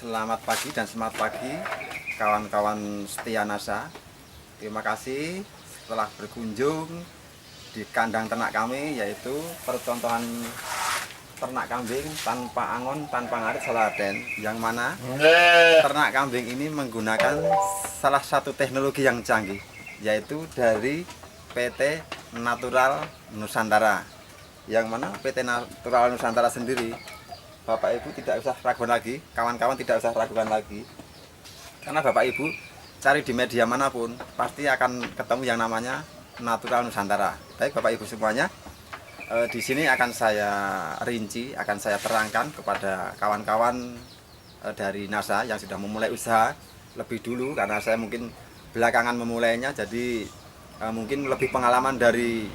Selamat pagi dan semangat pagi kawan-kawan setia NASA. Terima kasih setelah berkunjung di kandang ternak kami, yaitu percontohan ternak kambing tanpa angon, tanpa ngarit Saladen, yang mana ternak kambing ini menggunakan salah satu teknologi yang canggih, yaitu dari PT Natural Nusantara. Yang mana PT Natural Nusantara sendiri, Bapak Ibu tidak usah ragukan lagi, kawan-kawan tidak usah ragukan lagi, karena Bapak Ibu cari di media manapun pasti akan ketemu yang namanya Natural Nusantara. Baik Bapak Ibu semuanya, di sini akan saya rinci, akan saya terangkan kepada kawan-kawan dari NASA yang sudah memulai usaha lebih dulu, karena saya mungkin belakangan memulainya, jadi mungkin lebih pengalaman dari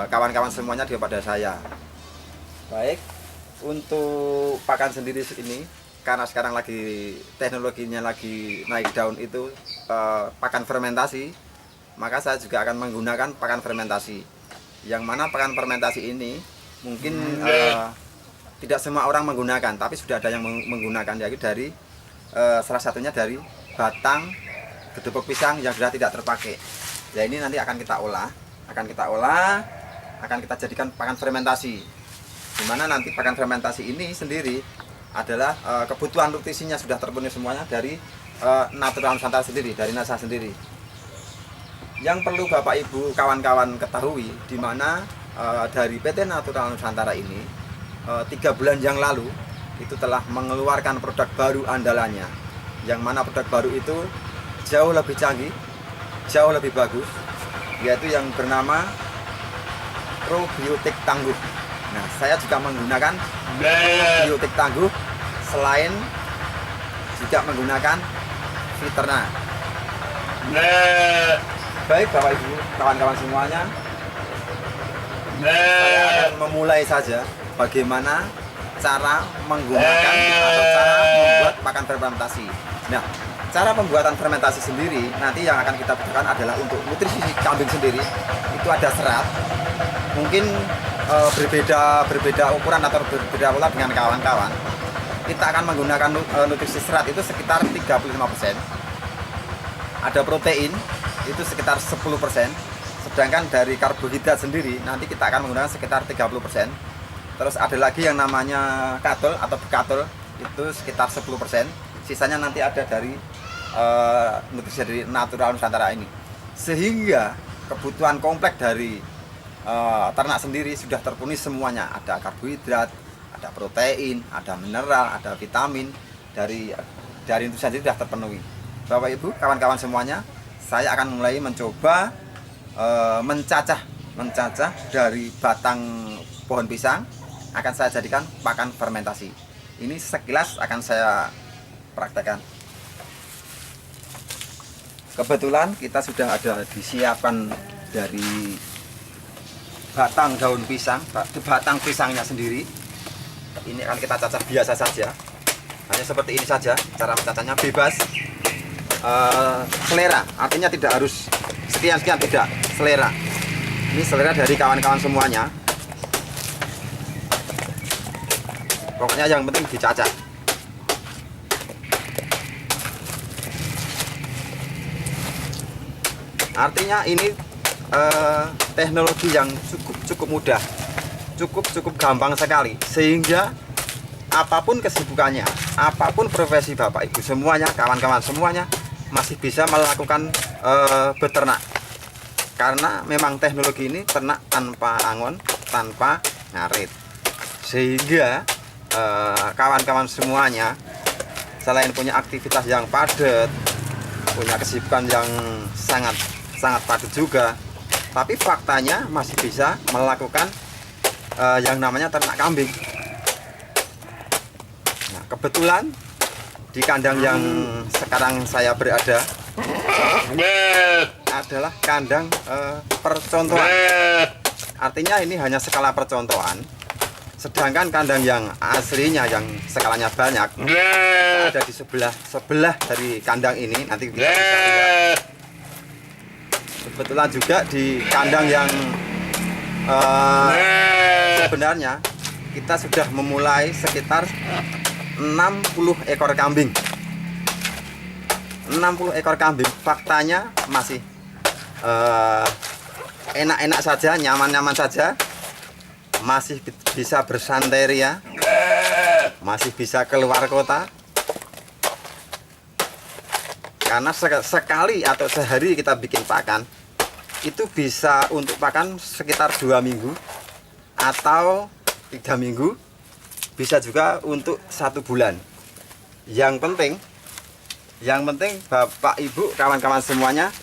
kawan-kawan semuanya daripada saya. Baik. Untuk pakan sendiri ini, karena sekarang lagi teknologinya lagi naik daun, itu pakan fermentasi, maka saya juga akan menggunakan pakan fermentasi. Yang mana pakan fermentasi ini mungkin tidak semua orang menggunakan, tapi sudah ada yang menggunakan, yaitu dari salah satunya dari batang gedebok pisang yang sudah tidak terpakai. Ya, ini nanti akan kita olah, akan kita jadikan pakan fermentasi. Dimana nanti pakan fermentasi ini sendiri adalah kebutuhan nutrisinya sudah terpenuhi semuanya dari Natural Nusantara sendiri, dari NASA sendiri. Yang perlu Bapak Ibu kawan-kawan ketahui, dimana dari PT Natural Nusantara ini 3 bulan yang lalu itu telah mengeluarkan produk baru andalannya, yang mana produk baru itu jauh lebih canggih, jauh lebih bagus, yaitu yang bernama probiotik tangguh. Nah, saya juga menggunakan probiotik tangguh, selain juga menggunakan Viterna. Baik Bapak Ibu, kawan-kawan semuanya, saya akan memulai saja bagaimana cara menggunakan atau cara membuat pakan fermentasi. Nah, cara pembuatan fermentasi sendiri nanti yang akan kita butuhkan adalah untuk nutrisi kambing sendiri. Itu ada serat, mungkin berbeda ukuran atau berbeda pola dengan kawan-kawan. Kita akan menggunakan nutrisi serat itu sekitar 35%. Ada protein itu sekitar 10%. Sedangkan dari karbohidrat sendiri nanti kita akan menggunakan sekitar 30%. Terus ada lagi yang namanya katol atau bekatol, itu sekitar 10%. Sisanya nanti ada dari nutrisi dari Natural Nusantara ini. Sehingga kebutuhan kompleks dari ternak sendiri sudah terpenuhi semuanya. Ada karbohidrat, ada protein, ada mineral, ada vitamin, dari itu saja sudah terpenuhi. Bapak Ibu, kawan-kawan semuanya, saya akan mulai mencoba mencacah dari batang pohon pisang, akan saya jadikan pakan fermentasi. Ini sekilas akan saya praktekkan. Kebetulan kita sudah ada disiapkan dari batang daun pisang, batang pisangnya sendiri. Ini akan kita cacah biasa saja, hanya seperti ini saja. Cara mencacahnya bebas, selera, artinya tidak harus sekian-sekian, tidak, selera. Ini selera dari kawan-kawan semuanya. Pokoknya yang penting dicacah. Artinya ini teknologi yang cukup mudah, cukup gampang sekali, sehingga apapun kesibukannya, apapun profesi Bapak Ibu semuanya, kawan-kawan semuanya masih bisa melakukan beternak, karena memang teknologi ini ternak tanpa angon, tanpa ngarit, sehingga kawan-kawan semuanya selain punya aktivitas yang padat, punya kesibukan yang sangat padat juga, tapi faktanya masih bisa melakukan yang namanya ternak kambing. Nah, kebetulan di kandang yang sekarang saya berada adalah kandang percontohan. Artinya ini hanya skala percontohan. Sedangkan kandang yang aslinya yang skalanya banyak ada di sebelah dari kandang ini, nanti kita bisa lihat. Kebetulan juga di kandang yang sebenarnya kita sudah memulai sekitar 60 ekor kambing. 60 ekor kambing, faktanya masih enak-enak saja, nyaman-nyaman saja, masih bisa bersantai ria, masih bisa keluar kota. Karena sekali atau sehari kita bikin pakan, itu bisa untuk pakan sekitar 2 minggu atau 3 minggu, bisa juga untuk 1 bulan. Yang penting Bapak Ibu kawan-kawan semuanya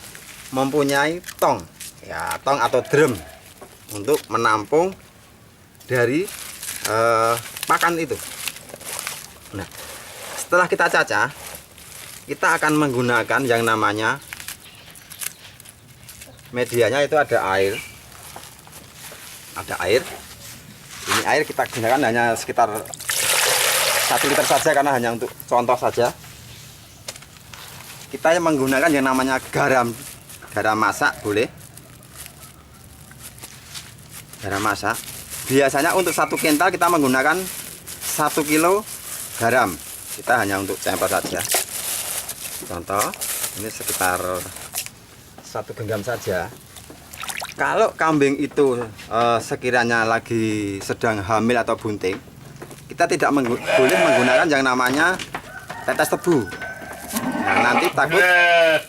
mempunyai tong, ya, tong atau drum untuk menampung dari pakan itu. Nah, setelah kita cacah, kita akan menggunakan yang namanya medianya, itu ada air. Ini air kita gunakan hanya sekitar 1 liter saja, karena hanya untuk contoh saja. Kita menggunakan yang namanya garam masak, boleh garam masak. Biasanya untuk 1 kental kita menggunakan 1 kilo garam. Kita hanya untuk sampel saja. Contoh, ini sekitar 1 genggam saja. Kalau kambing itu sekiranya lagi sedang hamil atau bunting, kita tidak boleh menggunakan yang namanya tetes tebu. Nah, nanti takut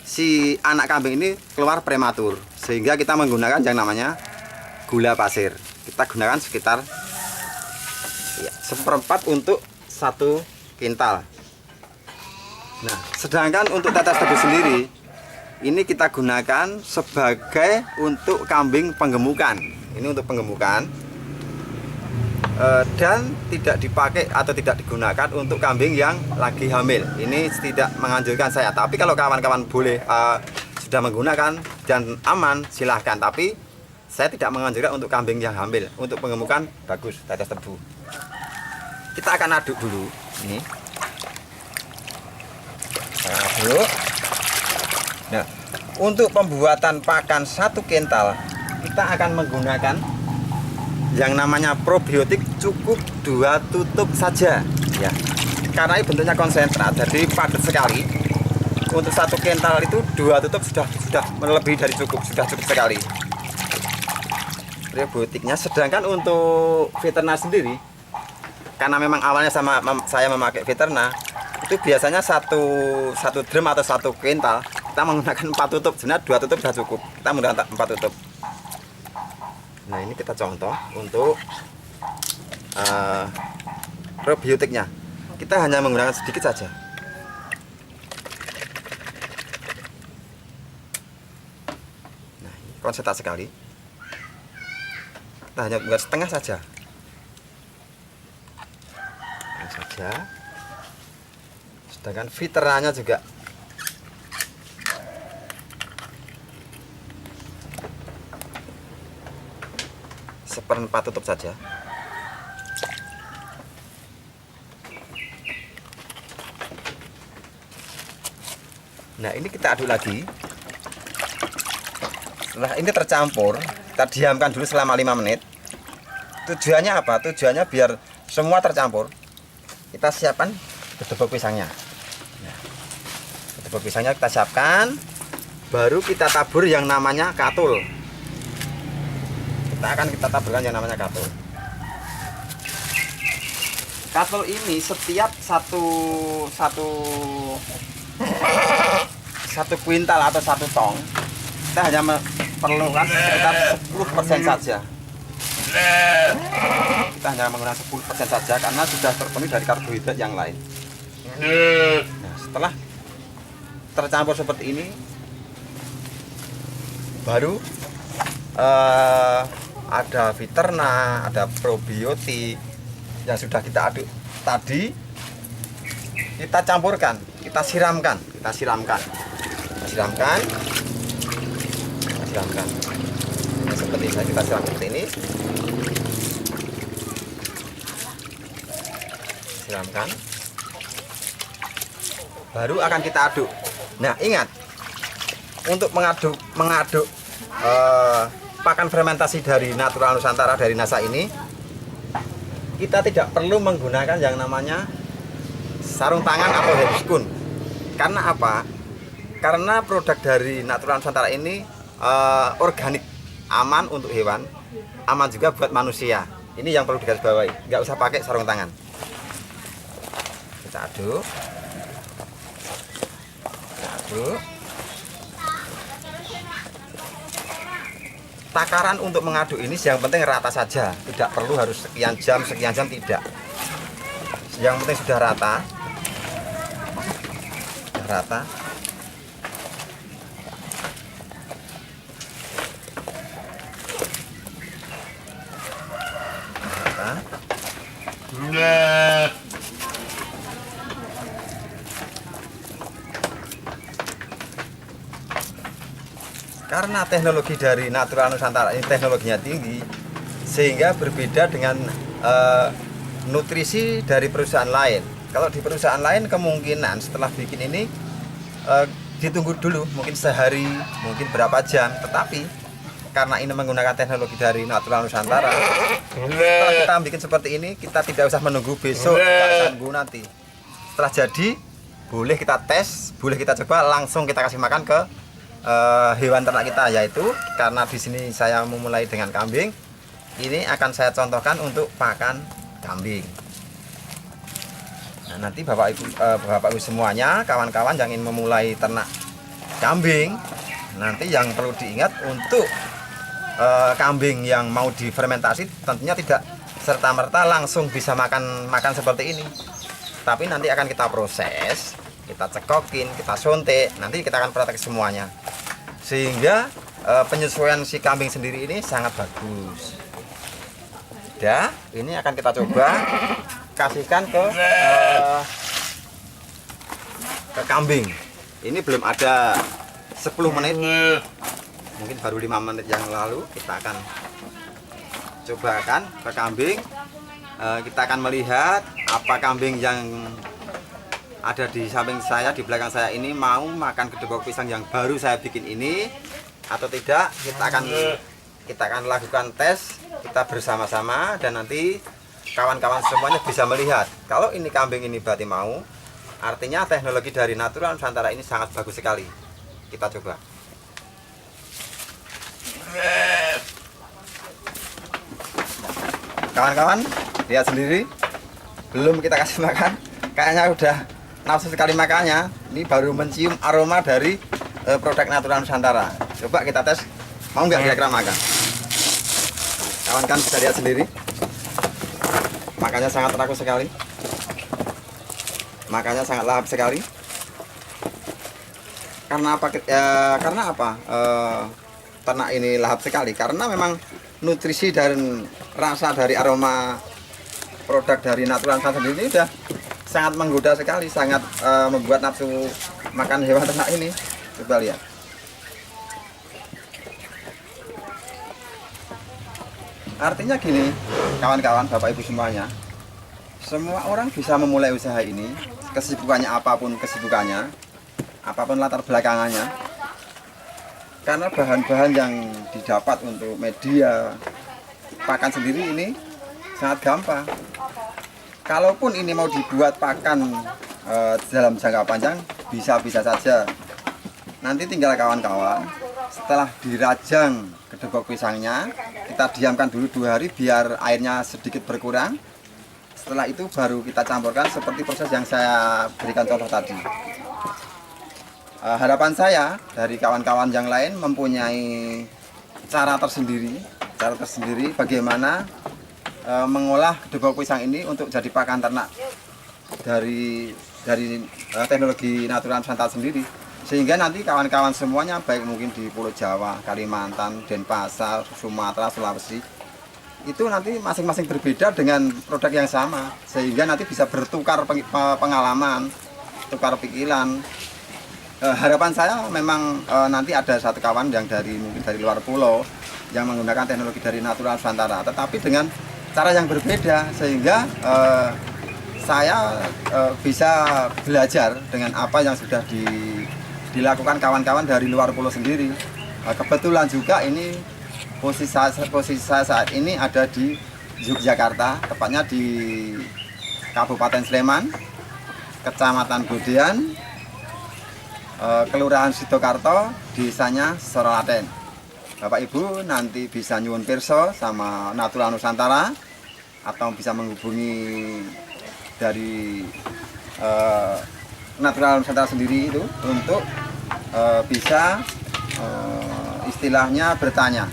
si anak kambing ini keluar prematur, sehingga kita menggunakan yang namanya gula pasir. Kita gunakan sekitar 1/4 untuk 1 kintal. Nah, sedangkan untuk tetes tebu sendiri, ini kita gunakan sebagai untuk kambing penggemukan. Ini untuk penggemukan, dan tidak dipakai atau tidak digunakan untuk kambing yang lagi hamil. Ini tidak menganjurkan saya. Tapi kalau kawan-kawan boleh sudah menggunakan dan aman, silahkan. Tapi saya tidak menganjurkan untuk kambing yang hamil. Untuk penggemukan bagus tetes tebu. Kita akan aduk dulu. Ini aduk. Nah, untuk pembuatan pakan 1 kental, kita akan menggunakan yang namanya probiotik, cukup 2 tutup saja, ya. Karena ini bentuknya konsentrat, jadi padat sekali. Untuk 1 kental itu 2 tutup sudah melebihi dari cukup, sudah cukup sekali probiotiknya. Sedangkan untuk veteriner sendiri, karena memang awalnya saya memakai veteriner, itu biasanya satu drum atau 1 kental kita menggunakan 4 tutup. Sebenarnya 2 tutup sudah cukup, kita menggunakan 4 tutup. Nah, ini kita contoh untuk probiotiknya. Kita hanya menggunakan sedikit saja. Nah, ini konsentrat sekali. Kita hanya menggunakan setengah saja. Ini saja. Sedangkan veterinernya juga seperempat tutup saja. Nah, ini kita aduk lagi. Setelah ini tercampur, kita diamkan dulu selama 5 menit. Tujuannya apa? Tujuannya biar semua tercampur. Kita siapkan gedebok pisangnya. Nah, gedebok pisangnya kita siapkan, baru kita tabur yang namanya katul. Kita taburkan yang namanya katul. Katul ini setiap satu kuintal atau 1 tong, kita hanya memerlukan sekitar 10% saja. Kita hanya menggunakan 10% saja karena sudah terpenuhi dari karbohidrat yang lain. Nah, setelah tercampur seperti ini, baru ada veteriner, ada probiotik yang sudah kita aduk tadi, kita campurkan, kita siramkan. Nah, seperti ini, kita siram seperti ini. Siramkan. Baru akan kita aduk. Nah, ingat, untuk mengaduk pakan fermentasi dari Natural Nusantara, dari NASA ini, kita tidak perlu menggunakan yang namanya sarung tangan atau handscoon. Karena apa? Karena produk dari Natural Nusantara ini organik, aman untuk hewan, aman juga buat manusia. Ini yang perlu digarisbawahi, nggak usah pakai sarung tangan. Kita aduk. Takaran untuk mengaduk ini yang penting rata saja, tidak perlu harus sekian jam tidak. Yang penting sudah rata. Rata. Karena teknologi dari Natural Nusantara ini teknologinya tinggi, sehingga berbeda dengan nutrisi dari perusahaan lain. Kalau di perusahaan lain kemungkinan setelah bikin ini ditunggu dulu, mungkin sehari, mungkin berapa jam. Tetapi karena ini menggunakan teknologi dari Natural Nusantara, setelah kita bikin seperti ini, kita tidak usah menunggu besok, tidak tunggu nanti. Setelah jadi, boleh kita tes, boleh kita coba, langsung kita kasih makan ke hewan ternak kita, yaitu karena di sini saya memulai dengan kambing. Ini akan saya contohkan untuk pakan kambing. Nah, nanti Bapak Ibu semuanya, kawan-kawan yang ingin memulai ternak kambing, nanti yang perlu diingat untuk kambing yang mau difermentasi tentunya tidak serta-merta langsung bisa makan seperti ini. Tapi nanti akan kita proses, kita cekokin, kita suntik, nanti kita akan praktek semuanya. Sehingga penyesuaian si kambing sendiri ini sangat bagus. Ya, ini akan kita coba kasihkan ke kambing. Ini belum ada 10 menit, mungkin baru 5 menit yang lalu. Kita akan cobakan ke kambing. Kita akan melihat apa kambing yang ada di samping saya, di belakang saya ini mau makan kedebok pisang yang baru saya bikin ini atau tidak. Kita akan lakukan tes kita bersama-sama, dan nanti kawan-kawan semuanya bisa melihat kalau ini kambing ini berarti mau, artinya teknologi dari Natural Nusantara ini sangat bagus sekali. Kita coba. Kawan-kawan lihat sendiri, belum kita kasih makan, kayaknya udah nafsu sekali makannya. Ini baru mencium aroma dari produk Natural Nusantara. Coba kita tes, mau nggak kira-kira makan? Kawan-kawan bisa lihat sendiri, makannya sangat rakus sekali, makannya sangat lahap sekali. Karena apa? Ternak ini lahap sekali karena memang nutrisi dan rasa dari aroma produk dari Natural Nusantara sendiri sudah sangat menggoda sekali, sangat membuat nafsu makan hewan ternak ini. Coba lihat. Artinya gini, kawan-kawan, Bapak Ibu semuanya, semua orang bisa memulai usaha ini, kesibukannya apapun kesibukannya, apapun latar belakangannya, karena bahan-bahan yang didapat untuk media pakan sendiri ini sangat gampang. Kalaupun ini mau dibuat pakan dalam jangka panjang, bisa-bisa saja. Nanti tinggal kawan-kawan, setelah dirajang kedebok pisangnya, kita diamkan dulu 2 hari biar airnya sedikit berkurang. Setelah itu baru kita campurkan seperti proses yang saya berikan contoh tadi. Harapan saya dari kawan-kawan yang lain mempunyai cara tersendiri bagaimana mengolah kedebok pisang ini untuk jadi pakan ternak dari teknologi Natural Nusantara sendiri. Sehingga nanti kawan-kawan semuanya, baik mungkin di Pulau Jawa, Kalimantan, Denpasar, Sumatera, Sulawesi, itu nanti masing-masing berbeda dengan produk yang sama. Sehingga nanti bisa bertukar pengalaman, tukar pikiran. Harapan saya memang nanti ada satu kawan yang mungkin dari luar pulau yang menggunakan teknologi dari Natural Nusantara, tetapi dengan cara yang berbeda, sehingga saya bisa belajar dengan apa yang sudah dilakukan kawan-kawan dari luar pulau sendiri. Kebetulan juga ini posisi saya saat ini ada di Yogyakarta, tepatnya di Kabupaten Sleman, Kecamatan Budian, Kelurahan Sidokarto, desanya Sorolaten. Bapak Ibu nanti bisa nyuwun pirsa sama Natural Nusantara atau bisa menghubungi dari Natural Nusantara sendiri itu untuk bisa istilahnya bertanya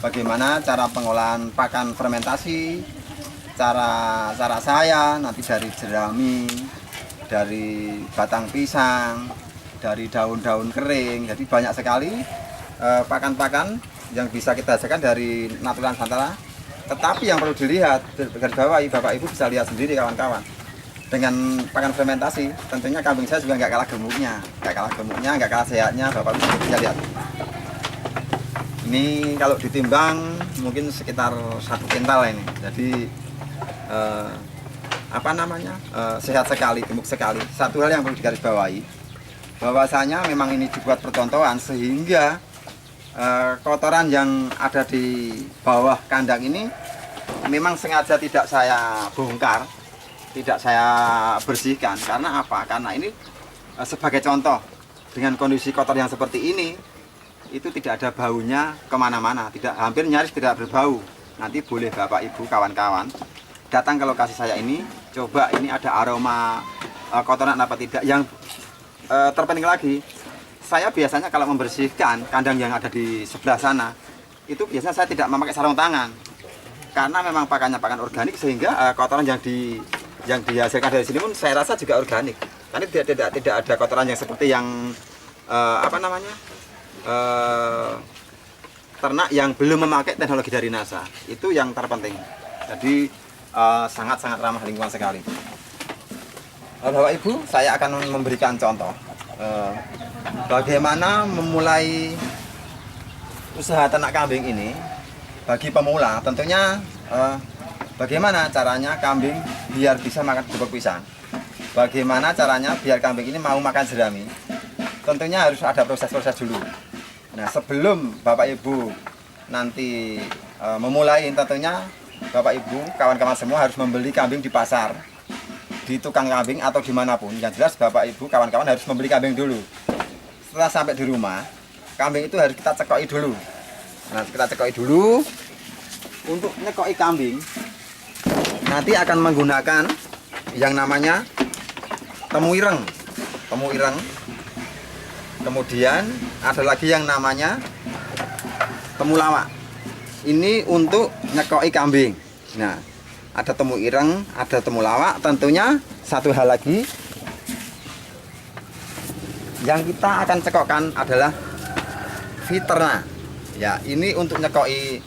bagaimana cara pengolahan pakan fermentasi, cara saya nanti dari jerami, dari batang pisang, dari daun-daun kering. Jadi banyak sekali pakan-pakan yang bisa kita hasilkan dari Natural Nusantara. Tetapi yang perlu dilihat, garis bawahi, Bapak Ibu bisa lihat sendiri kawan-kawan. Dengan pakan fermentasi, tentunya kambing saya juga nggak kalah gemuknya, nggak kalah sehatnya. Bapak Ibu bisa lihat. Ini kalau ditimbang mungkin sekitar 1 kintal ini. Jadi sehat sekali, gemuk sekali. Satu hal yang perlu digarisbawahi, bahwasanya memang ini dibuat percontohan sehingga kotoran yang ada di bawah kandang ini memang sengaja tidak saya bongkar, tidak saya bersihkan. Karena apa? Karena ini sebagai contoh, dengan kondisi kotor yang seperti ini, itu tidak ada baunya kemana-mana, hampir nyaris tidak berbau. Nanti boleh Bapak Ibu kawan-kawan datang ke lokasi saya ini, coba ini ada aroma kotoran apa tidak. Yang terpenting lagi, saya biasanya kalau membersihkan kandang yang ada di sebelah sana, itu biasanya saya tidak memakai sarung tangan, karena memang pakannya pakan organik, sehingga kotoran yang dihasilkan dari sini pun saya rasa juga organik. Karena tidak ada kotoran yang seperti yang ternak yang belum memakai teknologi dari NASA. Itu yang terpenting. Jadi sangat-sangat ramah lingkungan sekali. Bapak Ibu, saya akan memberikan contoh bagaimana memulai usaha ternak kambing ini bagi pemula. Tentunya bagaimana caranya kambing biar bisa makan gubuk pisang, bagaimana caranya biar kambing ini mau makan jerami. Tentunya harus ada proses-proses dulu. Nah, sebelum Bapak Ibu nanti memulai, tentunya Bapak Ibu, kawan-kawan semua harus membeli kambing di pasar, di tukang kambing atau dimanapun. Yang jelas Bapak Ibu, kawan-kawan harus membeli kambing dulu. Setelah sampai di rumah, kambing itu harus kita cekoki dulu. Nah, kita cekoki dulu. Untuk nyekoki kambing, nanti akan menggunakan yang namanya temu ireng. Kemudian ada lagi yang namanya temulawak. Ini untuk nyekoki kambing. Nah, ada temu ireng, ada temulawak. Tentunya satu hal lagi yang kita akan cekokkan adalah Viterna. Ya, ini untuk nyekoki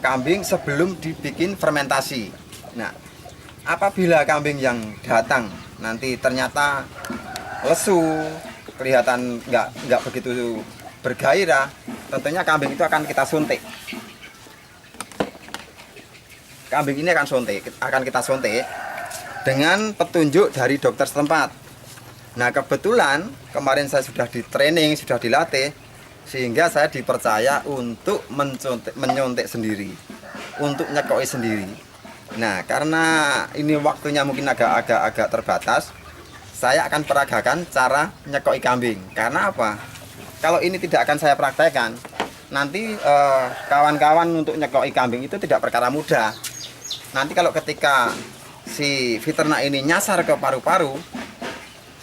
kambing sebelum dibikin fermentasi. Nah, apabila kambing yang datang nanti ternyata lesu, kelihatan nggak begitu bergairah, tentunya kambing itu akan kita suntik. Kambing ini akan kita suntik dengan petunjuk dari dokter setempat. Nah, kebetulan kemarin saya sudah di training, sudah dilatih, sehingga saya dipercaya untuk menyuntik sendiri, untuk nyekoki sendiri. Nah, karena ini waktunya mungkin agak terbatas, saya akan peragakan cara nyekoki kambing. Karena apa? Kalau ini tidak akan saya praktekkan, nanti kawan-kawan untuk nyekoki kambing itu tidak perkara mudah. Nanti kalau ketika si Viterna ini nyasar ke paru-paru,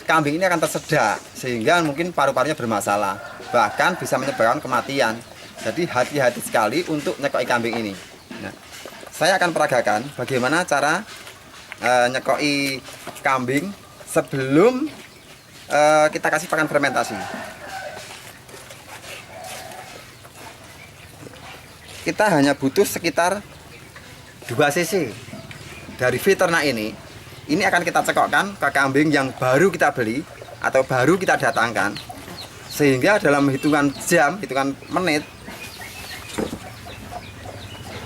kambing ini akan tersedak, sehingga mungkin paru-parunya bermasalah, bahkan bisa menyebabkan kematian. Jadi hati-hati sekali untuk nyekoki kambing ini. Nah, saya akan peragakan bagaimana cara nyekoki kambing sebelum kita kasih pakan fermentasi. Kita hanya butuh sekitar 2 cc dari Viterna ini. Ini akan kita cekokkan ke kambing yang baru kita beli atau baru kita datangkan, sehingga dalam hitungan jam, hitungan menit,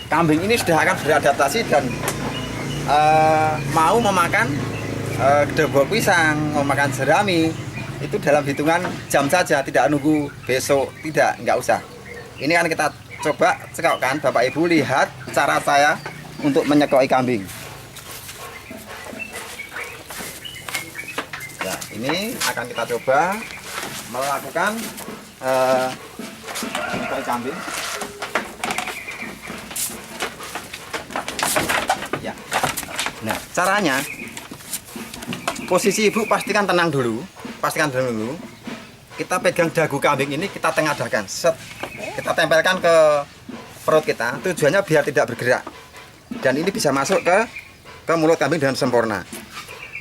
kambing ini sudah akan beradaptasi dan mau memakan gubuk pisang, mau makan jerami. Itu dalam hitungan jam saja, tidak nunggu besok, nggak usah. Ini akan kita coba cekokkan. Bapak Ibu lihat cara saya untuk menyekoki kambing. ini akan kita coba melakukan bayi kambing. Ya. Nah, caranya posisi ibu pastikan tenang dulu, kita pegang dagu kambing ini, kita tengadakan, kita tempelkan ke perut kita, tujuannya biar tidak bergerak dan ini bisa masuk ke mulut kambing dengan sempurna.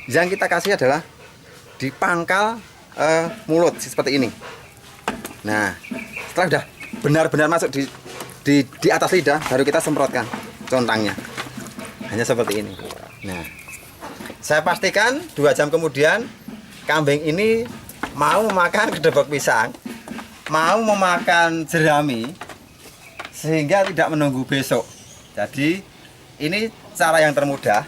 Yang kita kasih adalah di pangkal mulut seperti ini. Nah, setelah sudah benar-benar masuk di atas lidah, baru kita semprotkan contangnya, hanya seperti ini. Nah, saya pastikan 2 jam kemudian kambing ini mau memakan kedebok pisang, mau memakan jerami, sehingga tidak menunggu besok. Jadi ini cara yang termudah